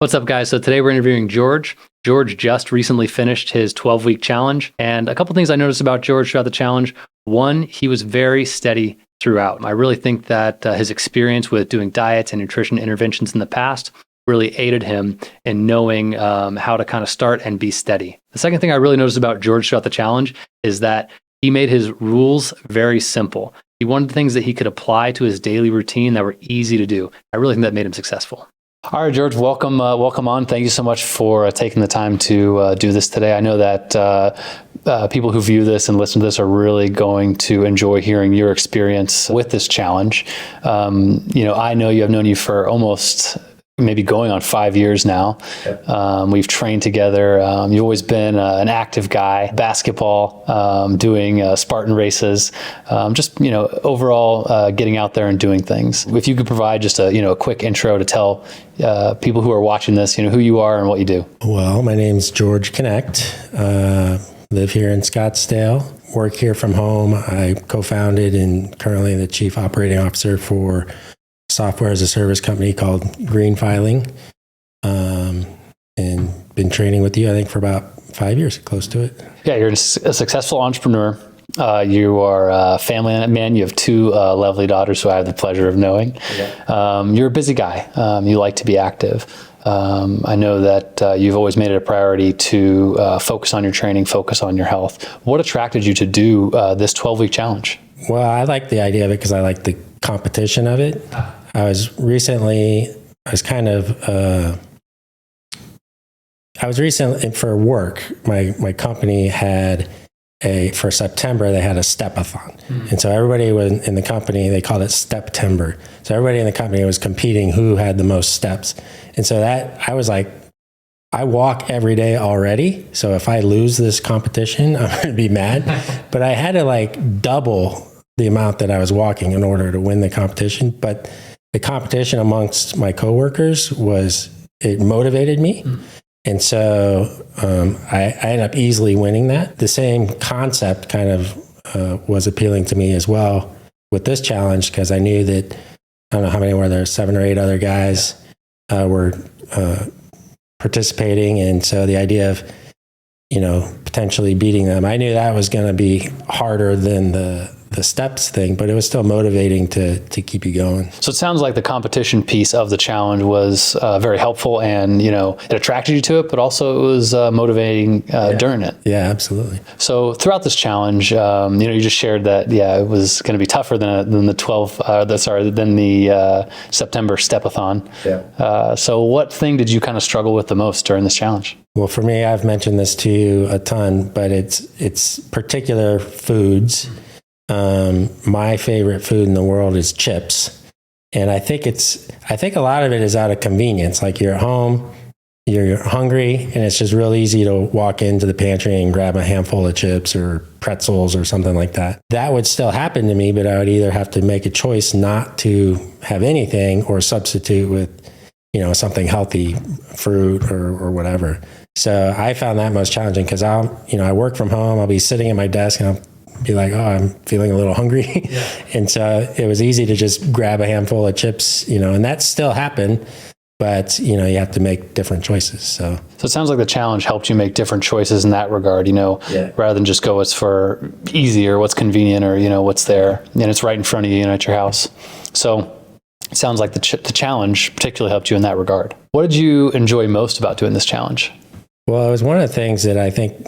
What's up, guys? So today we're interviewing George. George just recently finished his 12-week challenge. And a couple things I noticed about George throughout the challenge. One, he was very steady throughout. I really think that his experience with doing diets and nutrition interventions in the past really aided him in knowing how to kind of start and be steady. The second thing I really noticed about George throughout the challenge is that he made his rules very simple. He wanted things that he could apply to his daily routine that were easy to do. I really think that made him successful. All right, George, welcome on. Thank you so much for taking the time to do this today. I know that people who view this and listen to this are really going to enjoy hearing your experience with this challenge. I know I've known you for almost maybe going on 5 years now. Yep. We've trained together. You've always been an active guy, basketball, doing Spartan races, overall getting out there and doing things. If you could provide just a quick intro to tell people who are watching this, who you are and what you do. Well, my name's George Connect. Live here in Scottsdale. Work here from home. I co-founded and currently the chief operating officer for software as a service company called Green Filing, and been training with you, I think, for about 5 years, close to it. Yeah, you're a successful entrepreneur. You are a family man. You have two lovely daughters who I have the pleasure of knowing. Yeah. You're a busy guy. You like to be active. I know that you've always made it a priority to focus on your training, focus on your health. What attracted you to do this 12-week challenge? Well, I like the idea of it because I like the competition of it. I was recently for work, my company had for September, they had a stepathon. Mm-hmm. And so everybody was in the company, they called it September. So everybody in the company was competing who had the most steps. And so I was like, I walk every day already. So if I lose this competition, I'm going to be mad. But I had to double the amount that I was walking in order to win the competition. But the competition amongst my coworkers it motivated me. Mm. And so I ended up easily winning that. The same concept kind of was appealing to me as well with this challenge, because I knew that, I don't know how many were there, 7 or 8 other guys were participating. And so the idea of, potentially beating them, I knew that was going to be harder than the steps thing, but it was still motivating to keep you going. So it sounds like the competition piece of the challenge was very helpful, and it attracted you to it, but also it was motivating during it. Yeah, absolutely. So throughout this challenge, you just shared that it was going to be tougher than the September stepathon. Yeah. So what thing did you kind of struggle with the most during this challenge? Well, for me, I've mentioned this to you a ton, but it's particular foods. My favorite food in the world is chips. And I think a lot of it is out of convenience. Like you're at home, you're hungry, and it's just real easy to walk into the pantry and grab a handful of chips or pretzels or something like that. That would still happen to me, but I would either have to make a choice not to have anything or substitute with, something healthy, fruit or whatever. So I found that most challenging because I work from home, I'll be sitting at my desk and I'll be like, oh, I'm feeling a little hungry. Yeah. And so it was easy to just grab a handful of chips, and that still happened, but you have to make different choices. So it sounds like the challenge helped you make different choices in that regard, rather than just go what's for easy or what's convenient or, what's there and it's right in front of you, at your house. So it sounds like the challenge particularly helped you in that regard. What did you enjoy most about doing this challenge? Well, it was one of the things that I think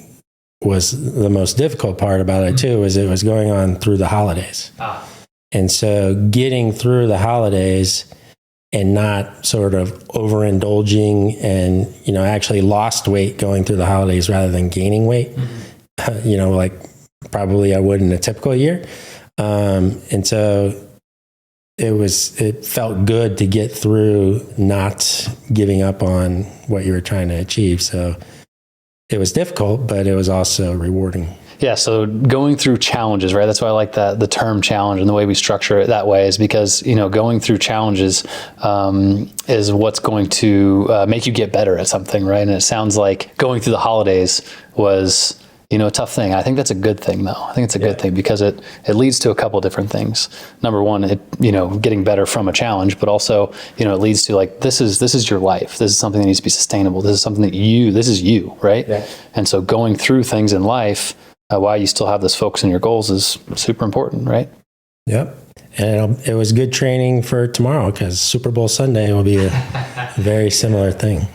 was the most difficult part about it too, was it was going on through the holidays. And so getting through the holidays and not sort of overindulging and, I actually lost weight going through the holidays rather than gaining weight, like probably I would in a typical year. And so it felt good to get through not giving up on what you were trying to achieve. So it was difficult, but it was also rewarding. Yeah, so going through challenges, right? That's why I like the term challenge, and the way we structure it that way is because, going through challenges is what's going to make you get better at something, right? And it sounds like going through the holidays was a tough thing. I think that's a good thing, though. I think it's a good thing because it leads to a couple of different things. Number one, getting better from a challenge, but also, it leads to like, this is your life. This is something that needs to be sustainable. This is something that this is you, right? Yeah. And so going through things in life while you still have this focus on your goals is super important, right? Yep. And it was good training for tomorrow because Super Bowl Sunday will be a very similar thing.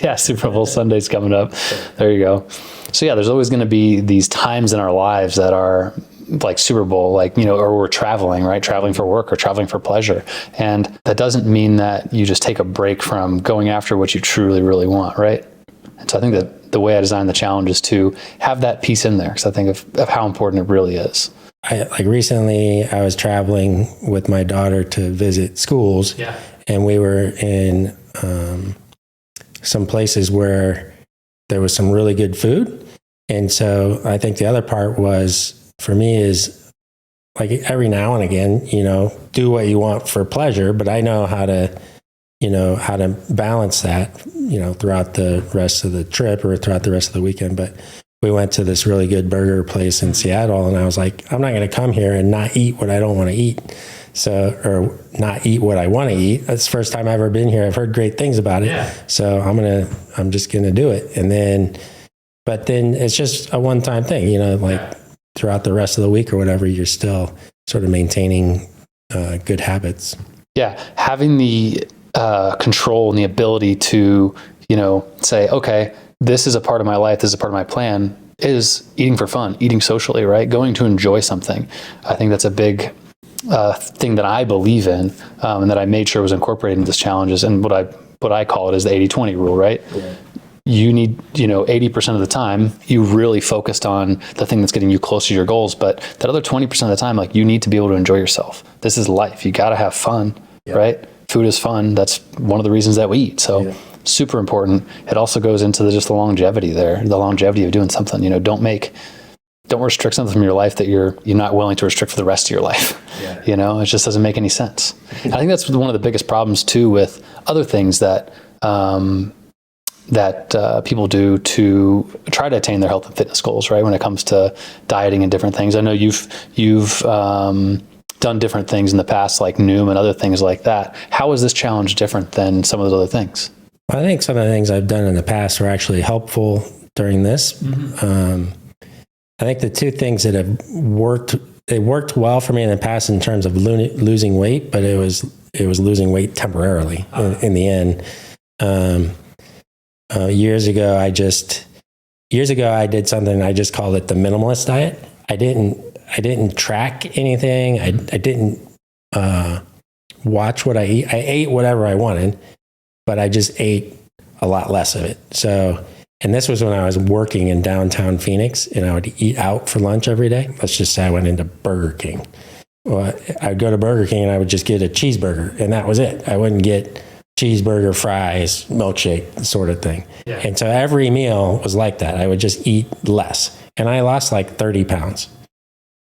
Yeah, Super Bowl Sunday's coming up. There you go. So yeah, there's always going to be these times in our lives that are like Super Bowl, or we're traveling, right? Traveling for work or traveling for pleasure. And that doesn't mean that you just take a break from going after what you truly, really want, right? And so I think that the way I designed the challenge is to have that piece in there because I think of how important it really is. Recently I was traveling with my daughter to visit schools, and we were in some places where there was some really good food. And so I think the other part was, for me, is like every now and again, do what you want for pleasure, but I know how to balance that, throughout the rest of the trip or throughout the rest of the weekend. But we went to this really good burger place in Seattle, and I was like, I'm not going to come here and not eat what I don't want to eat. Or not eat what I want to eat. That's the first time I've ever been here. I've heard great things about it. Yeah. So I'm just going to do it. But then it's just a one-time thing, throughout the rest of the week or whatever, you're still sort of maintaining good habits. Yeah. Having the control and the ability to, say, okay, this is a part of my life, this is a part of my plan, is eating for fun, eating socially, right? Going to enjoy something. I think that's a big thing that I believe in, and that I made sure was incorporated into this challenges. And what I call it is the 80-20 rule, right? Yeah. You need, 80% of the time, you really focused on the thing that's getting you closer to your goals. But that other 20% of the time, you need to be able to enjoy yourself. This is life. You got to have fun, right? Food is fun. That's one of the reasons that we eat. So super important. It also goes into the longevity there, the longevity of doing something. Don't restrict something from your life that you're not willing to restrict for the rest of your life. Yeah. It just doesn't make any sense. I think that's one of the biggest problems too with other things that people do to try to attain their health and fitness goals, right? When it comes to dieting and different things. I know you've done different things in the past, like Noom and other things like that. How is this challenge different than some of those other things? I think some of the things I've done in the past were actually helpful during this. Mm-hmm. I think the two things that have worked well for me in the past in terms of losing weight, but it was losing weight temporarily in the end. Years ago, I did something, I just called it the minimalist diet. I didn't track anything. I didn't watch what I eat. I ate whatever I wanted, but I just ate a lot less of it. So, and this was when I was working in downtown Phoenix, and I would eat out for lunch every day. Let's just say I went into Burger King. Well, I'd go to Burger King and I would just get a cheeseburger, and that was it. I wouldn't get cheeseburger, fries, milkshake, sort of thing. Yeah. And so every meal was like that. I would just eat less. And I lost like 30 pounds.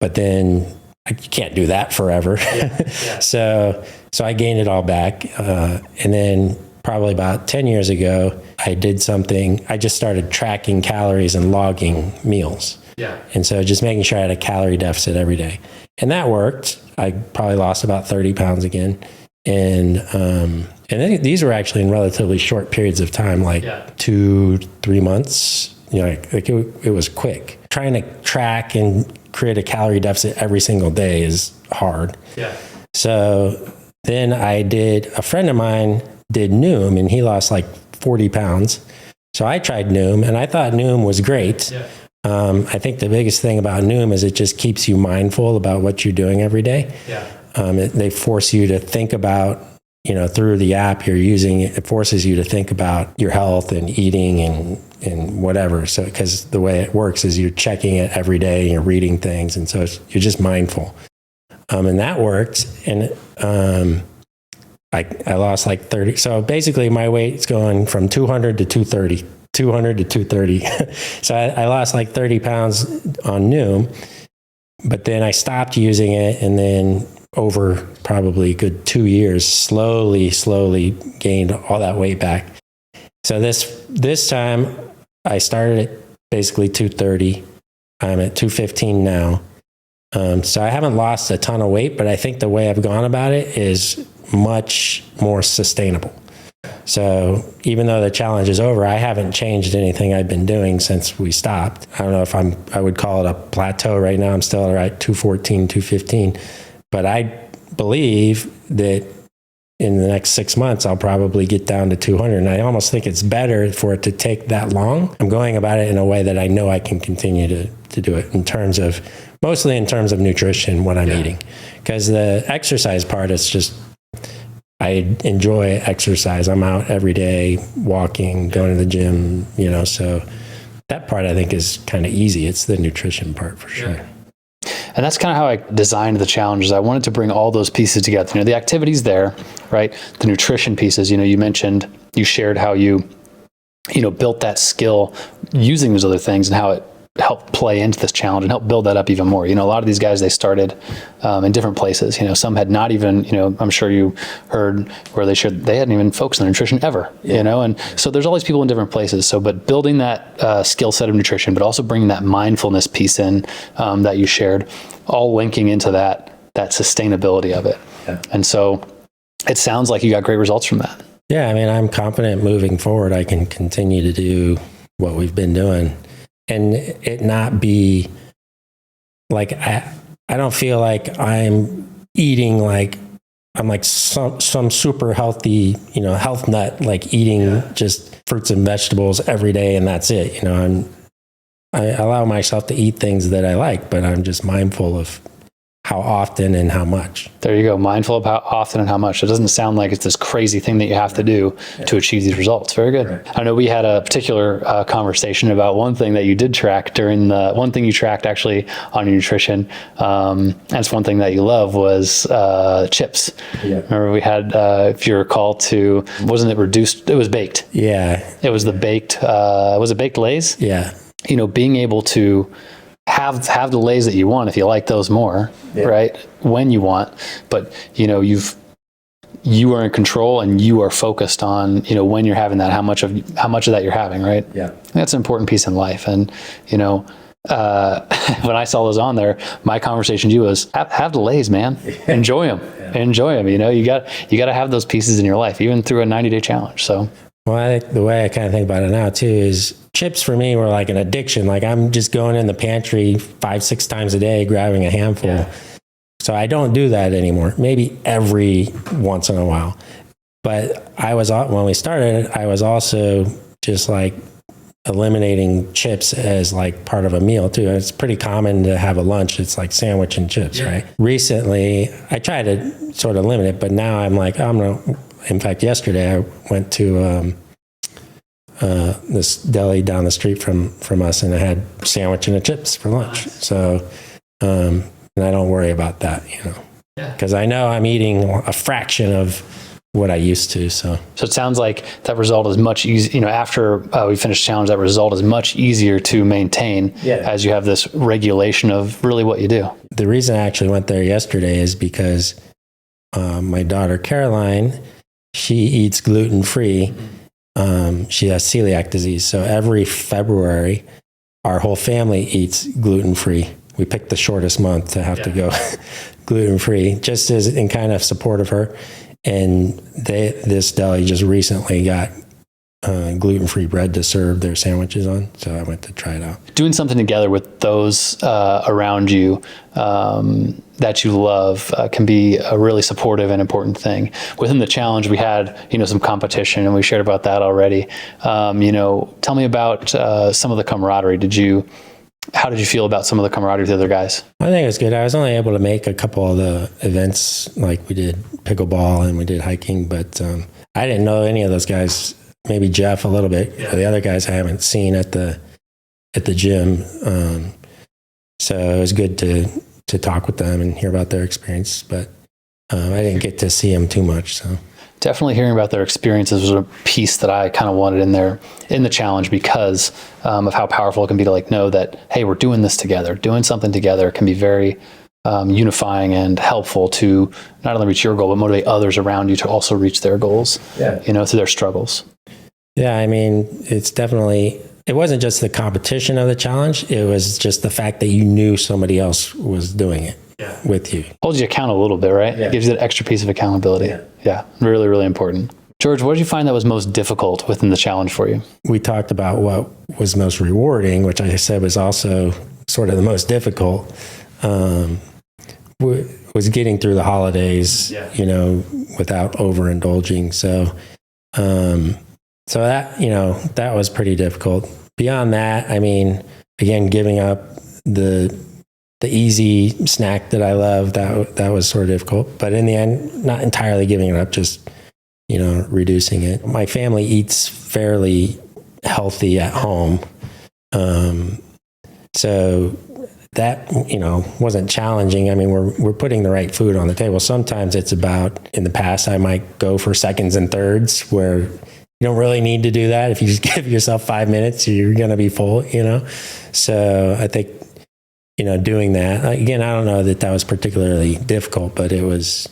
But then you can't do that forever. Yeah. So I gained it all back. And then probably about 10 years ago, I did something. I just started tracking calories and logging meals. Yeah. And so just making sure I had a calorie deficit every day. And that worked. I probably lost about 30 pounds again. And then these were actually in relatively short periods of time, like 2-3 months. It was quick. Trying to track and create a calorie deficit every single day is hard. Yeah. So then a friend of mine did Noom, and he lost like 40 pounds. So I tried Noom, and I thought Noom was great. Yeah. I think the biggest thing about Noom is it just keeps you mindful about what you're doing every day. Yeah. They force you to think about, through the app you're using, it forces you to think about your health and eating and whatever. So, because the way it works is you're checking it every day and you're reading things. And so you're just mindful. And that worked. And I lost like 30. So basically my weight's going from 200 to 230, 200 to 230. So I lost like 30 pounds on Noom, but then I stopped using it. And then over probably a good 2 years, slowly gained all that weight back. So this time I started at basically 230, I'm at 215 now. So I haven't lost a ton of weight, but I think the way I've gone about it is much more sustainable. So even though the challenge is over, I haven't changed anything I've been doing since we stopped. I don't know if I would call it a plateau right now. I'm still at 214, 215, but I believe that in the next 6 months, I'll probably get down to 200. And I almost think it's better for it to take that long. I'm going about it in a way that I know I can continue to do it mostly in terms of nutrition, what I'm eating. Because the exercise part is just, I enjoy exercise. I'm out every day, walking, going to the gym, so that part I think is kind of easy. It's the nutrition part for sure. Yeah. And that's kind of how I designed the challenges. I wanted to bring all those pieces together. The activities there, right? The nutrition pieces, you shared how you built that skill using those other things and how it helped play into this challenge and help build that up even more. A lot of these guys, they started in different places. Some had not even, I'm sure you heard where they hadn't even focused on nutrition ever, and so there's all these people in different places. So, but building that skill set of nutrition, but also bringing that mindfulness piece in that you shared, all linking into that sustainability of it. Yeah. And so it sounds like you got great results from that. Yeah. I mean, I'm confident moving forward, I can continue to do what we've been doing. And it not be like, I don't feel like I'm eating like, I'm like some super healthy, health nut, like eating just fruits and vegetables every day and that's it. I allow myself to eat things that I like, but I'm just mindful of how often and how much. There you go. Mindful of how often and how much. It doesn't sound like it's this crazy thing that you have to do to achieve these results. Very good. Right. I know we had a particular conversation about one thing that you did track one thing you tracked actually on your nutrition. That's one thing that you love was chips. Yeah. Remember we had, if you recall, wasn't it reduced? It was baked. Yeah. It was the baked, was it baked Lay's? Yeah. Being able to have the Lay's that you want if you like those more, right? When you want, but you are in control and you are focused on when you're having that, how much of that you're having, right? Yeah, that's an important piece in life. And when I saw those on there, my conversation to you was have the Lay's, man. Enjoy them. Enjoy them. You got to have those pieces in your life, even through a 90-day challenge. So. Well, I think the way I kind of think about it now too is chips for me were like an addiction. Like I'm just going in the pantry 5-6 times a day, grabbing a handful. Yeah. So I don't do that anymore. Maybe every once in a while. But when we started, I was also just like eliminating chips as like part of a meal too. It's pretty common to have a lunch. It's like sandwich and chips, right? Recently, I tried to sort of limit it, but now I'm like, in fact, yesterday I went to this deli down the street from us, and I had a sandwich and a chips for lunch. So, and I don't worry about that, because I know I'm eating a fraction of what I used to. So it sounds like that result is much easier. After we finish the challenge, that result is much easier to maintain as you have this regulation of really what you do. The reason I actually went there yesterday is because my daughter Caroline, she eats gluten-free. She has celiac disease. So every February, our whole family eats gluten-free. We picked the shortest month to have to go gluten-free, just as in kind of support of her. And this deli just recently got gluten-free bread to serve their sandwiches on. So I went to try it out. Doing something together with those around you that you love can be a really supportive and important thing. Within the challenge, we had, some competition, and we shared about that already. Tell me about some of the camaraderie. How did you feel about some of the camaraderie with the other guys? I think it was good. I was only able to make a couple of the events, like we did pickleball and we did hiking, but I didn't know any of those guys. Maybe Jeff a little bit. Yeah. The other guys I haven't seen at the gym. So it was good to talk with them and hear about their experience, but I didn't get to see them too much. So definitely hearing about their experiences was a piece that I kind of wanted in there in the challenge because of how powerful it can be to know that, hey, we're doing this together. Doing something together can be very unifying and helpful to not only reach your goal, but motivate others around you to also reach their goals, through their struggles. Yeah, I mean, it's definitely, it wasn't just the competition of the challenge. It was just the fact that you knew somebody else was doing it with you. Holds you accountable a little bit, right? Yeah. It gives you that extra piece of accountability. Yeah. Really, really important. George, what did you find that was most difficult within the challenge for you? We talked about what was most rewarding, which I said was also sort of the most difficult, was getting through the holidays, without overindulging. So that, that was pretty difficult. Beyond that, I mean, again, giving up the easy snack that I love, that was sort of difficult. But in the end, not entirely giving it up, just, reducing it. My family eats fairly healthy at home. So that, wasn't challenging. I mean, we're putting the right food on the table. Sometimes it's about, in the past, I might go for seconds and thirds where you don't really need to do that. If you just give yourself 5 minutes, you're going to be full, So I think, doing that, again, I don't know that was particularly difficult, but it was,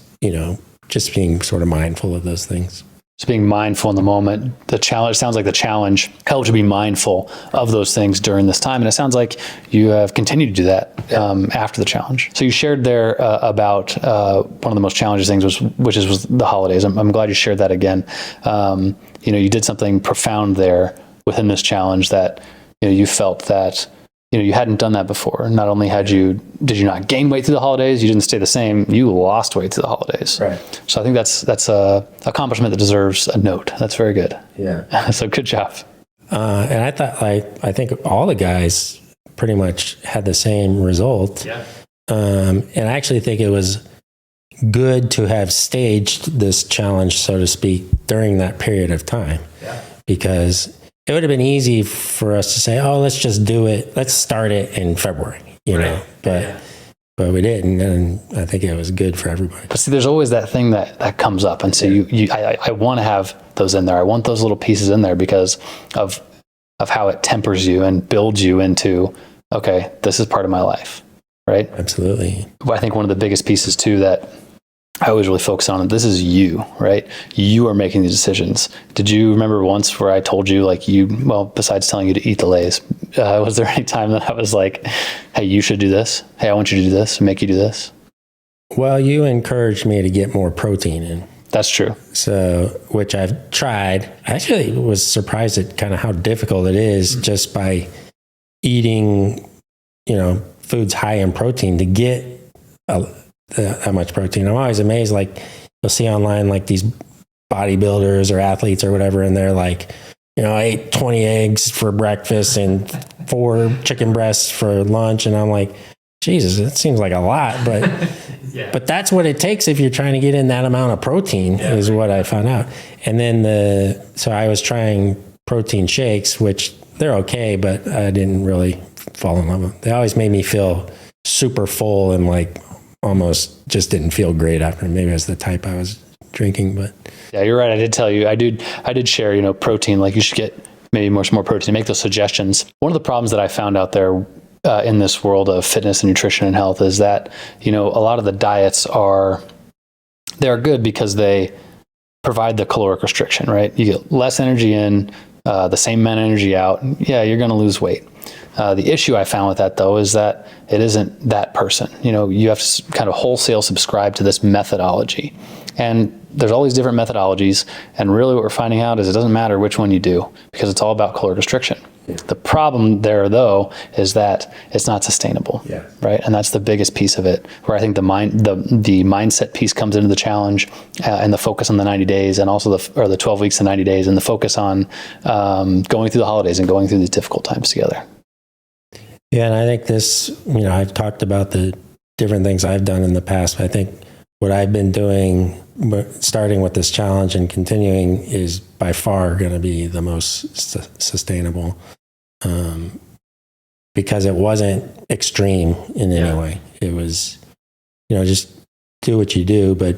just being sort of mindful of those things. Just being mindful in the moment. The challenge sounds like the challenge helped you be mindful of those things during this time. And it sounds like you have continued to do that after the challenge. So you shared there about one of the most challenging things was the holidays. I'm glad you shared that again. You did something profound there within this challenge that, you felt that, you hadn't done that before. Not only did you not gain weight through the holidays, you didn't stay the same, you lost weight through the holidays. Right. So I think that's a accomplishment that deserves a note. That's very good. Yeah. So good job. And I thought, I think all the guys pretty much had the same result. Yeah. And I actually think it was good to have staged this challenge, so to speak, during that period of time. Yeah. Because it would have been easy for us to say, "Oh, let's just do it. Let's start it in February," But we didn't, and I think it was good for everybody. But see, there's always that thing that comes up, and so I want to have those in there. I want those little pieces in there because of how it tempers you and builds you into, okay, this is part of my life, right? Absolutely. But I think one of the biggest pieces too that I always really focus on, this is you, right? You are making these decisions. Did you remember once where I told you, besides telling you to eat the Lay's, was there any time that I was like, hey, you should do this? Hey, I want you to do this and make you do this? Well, you encouraged me to get more protein in. That's true. So, which I've tried. I actually was surprised at kind of how difficult it is just by eating, foods high in protein to get that much protein. I'm always amazed, you'll see online, these bodybuilders or athletes or whatever, and they're like, I ate 20 eggs for breakfast and 4 chicken breasts for lunch. And I'm like, Jesus, that seems like a lot, but but that's what it takes if you're trying to get in that amount of protein, is what I found out. And then so I was trying protein shakes, which they're okay, but I didn't really fall in love with them. They always made me feel super full and almost just didn't feel great after. Maybe it was the type I was drinking, but yeah, you're right. I did tell you, I did share, protein, you should get maybe more protein, make those suggestions. One of the problems that I found out there in this world of fitness and nutrition and health is that, a lot of the diets they're good because they provide the caloric restriction, right? You get less energy in, the same amount of energy out. Yeah, you're going to lose weight. The issue I found with that, though, is that it isn't that person. You have to kind of wholesale subscribe to this methodology. And there's all these different methodologies. And really what we're finding out is it doesn't matter which one you do because it's all about caloric restriction. Yeah. The problem there, though, is that it's not sustainable, right? And that's the biggest piece of it, where I think the mindset piece comes into the challenge and the focus on the 90 days and also the 12 weeks to 90 days and the focus on going through the holidays and going through these difficult times together. Yeah, and I think this, I've talked about the different things I've done in the past. But I think what I've been doing, starting with this challenge and continuing, is by far going to be the most sustainable, because it wasn't extreme in any way. It was, just do what you do. But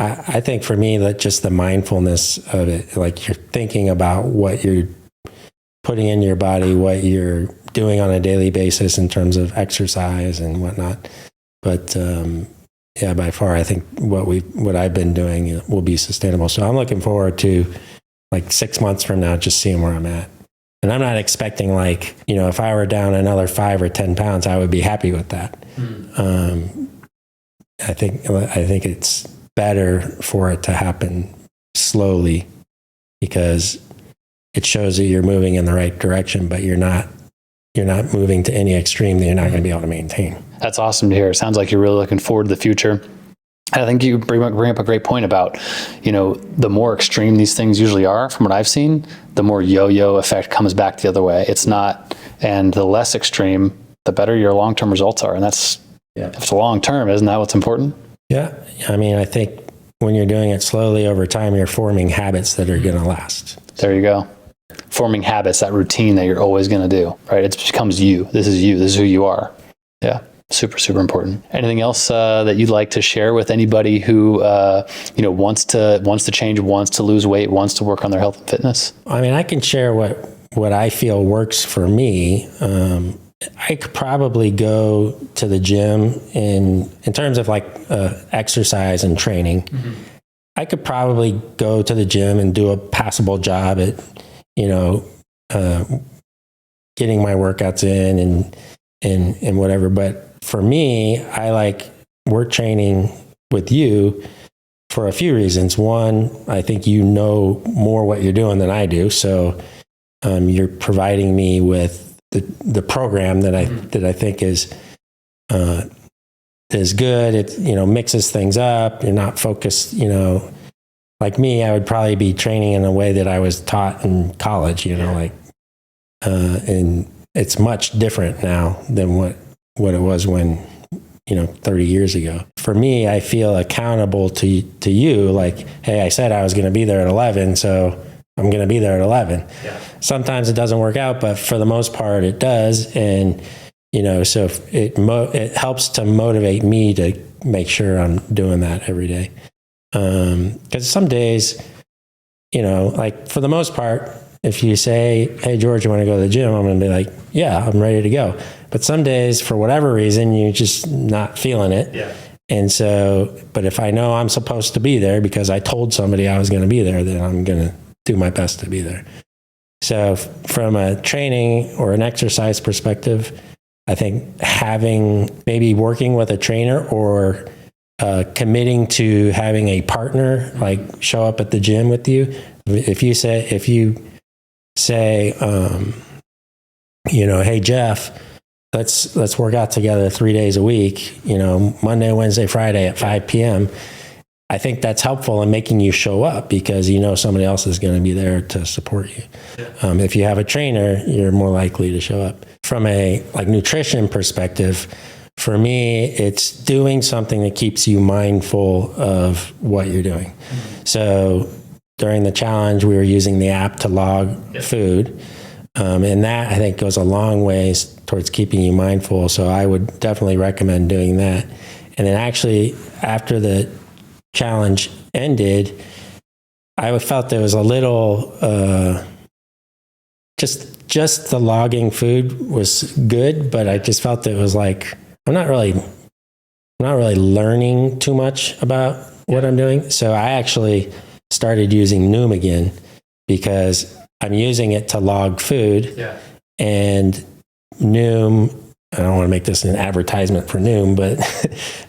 I think for me, that just the mindfulness of it, you're thinking about what you're putting in your body, what you're doing on a daily basis in terms of exercise and whatnot. But by far, I think what I've been doing will be sustainable. So I'm looking forward to 6 months from now, just seeing where I'm at. And I'm not expecting like, if I were down another 5 or 10 pounds, I would be happy with that. I think it's better for it to happen slowly, because it shows that you're moving in the right direction, but you're not moving to any extreme that you're not going to be able to maintain. That's awesome to hear. It sounds like you're really looking forward to the future. And I think you bring up a great point about, the more extreme these things usually are, from what I've seen, the more yo-yo effect comes back the other way. It's not, and the less extreme, the better your long-term results are. And that's, if it's long-term, isn't that what's important? Yeah. I mean, I think when you're doing it slowly over time, you're forming habits that are going to last. There you go. Forming habits, that routine that you're always going to do, right? It becomes you. This is who you are. Yeah. Super, super important. Anything else that you'd like to share with anybody who, wants to change, wants to lose weight, wants to work on their health and fitness? I mean, I can share what I feel works for me. I could probably go to the gym in terms of like exercise and training. Mm-hmm. I could probably go to the gym and do a passable job at, getting my workouts in and whatever. But for me, I like work training with you for a few reasons. One, I think you know more what you're doing than I do. So you're providing me with the program that I think is good. It, mixes things up. You're not focused, like me, I would probably be training in a way that I was taught in college, and it's much different now than what it was when, 30 years ago. For me, I feel accountable to you. Like, hey, I said I was going to be there at 11, so I'm going to be there at 11. Yeah. Sometimes it doesn't work out, but for the most part it does. And, so it helps to motivate me to make sure I'm doing that every day. Because some days, like for the most part, if you say, hey, George, you want to go to the gym? I'm going to be like, yeah, I'm ready to go. But some days, for whatever reason, you're just not feeling it. Yeah. And so, but if I know I'm supposed to be there because I told somebody I was going to be there, then I'm going to do my best to be there. So from a training or an exercise perspective, I think maybe working with a trainer or committing to having a partner, like show up at the gym with you. If you say, hey, Jeff, let's work out together 3 days a week, Monday, Wednesday, Friday at 5 p.m. I think that's helpful in making you show up because somebody else is going to be there to support you. Yeah. If you have a trainer, you're more likely to show up. From a nutrition perspective, for me, it's doing something that keeps you mindful of what you're doing. Mm-hmm. So during the challenge, we were using the app to log food. And that, I think, goes a long ways towards keeping you mindful. So I would definitely recommend doing that. And then actually, after the challenge ended, I felt there was a little, just the logging food was good, but I just felt it was like, I'm not really learning too much about what I'm doing. So I actually started using Noom again because I'm using it to log food. Yeah. And Noom, I don't want to make this an advertisement for Noom,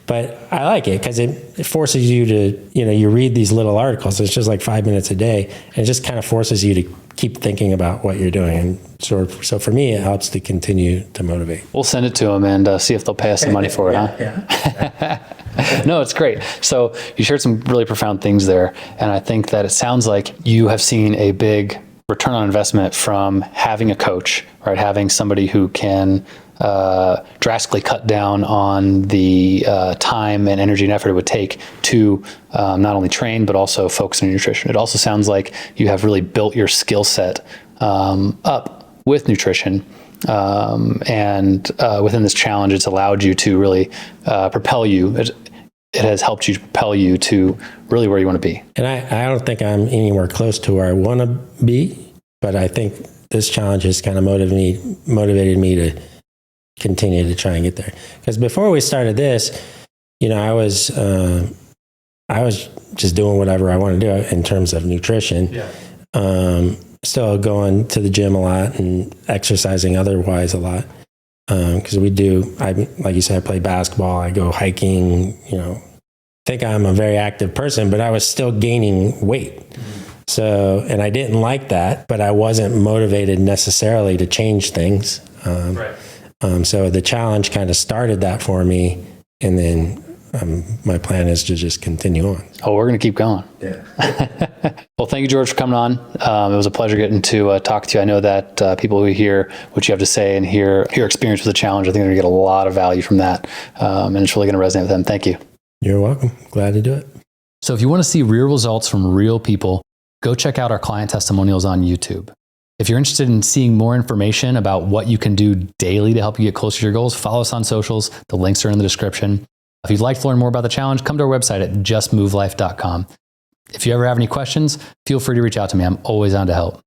but I like it because it forces you to, you read these little articles. It's just like 5 minutes a day. And it just kind of forces you to keep thinking about what you're doing. And so for me, it helps to continue to motivate. We'll send it to them and see if they'll pay us some money for it, huh? Yeah. No, it's great. So you shared some really profound things there. And I think that it sounds like you have seen a big return on investment from having a coach, right? Having somebody who can drastically cut down on the time and energy and effort it would take to not only train, but also focus on nutrition. It also sounds like you have really built your skill set up with nutrition. And within this challenge, it's allowed you to really propel you. It has helped you propel you to really where you want to be. And I don't think I'm anywhere close to where I want to be, but I think this challenge has kind of motivated me to continue to try and get there. Because before we started this, I was just doing whatever I want to do in terms of nutrition. Yeah. still going to the gym a lot and exercising otherwise a lot. Because like you said, I play basketball, I go hiking, think I'm a very active person, but I was still gaining weight. So, and I didn't like that, but I wasn't motivated necessarily to change things. So the challenge kind of started that for me. And then my plan is to just continue on. Oh, we're going to keep going. Yeah. Well, thank you, George, for coming on. It was a pleasure getting to talk to you. I know that people who hear what you have to say and hear your experience with the challenge, I think they're going to get a lot of value from that. And it's really going to resonate with them. Thank you. You're welcome. Glad to do it. So if you want to see real results from real people, go check out our client testimonials on YouTube. If you're interested in seeing more information about what you can do daily to help you get closer to your goals, follow us on socials. The links are in the description. If you'd like to learn more about the challenge, come to our website at justmovelife.com. If you ever have any questions, feel free to reach out to me. I'm always on to help.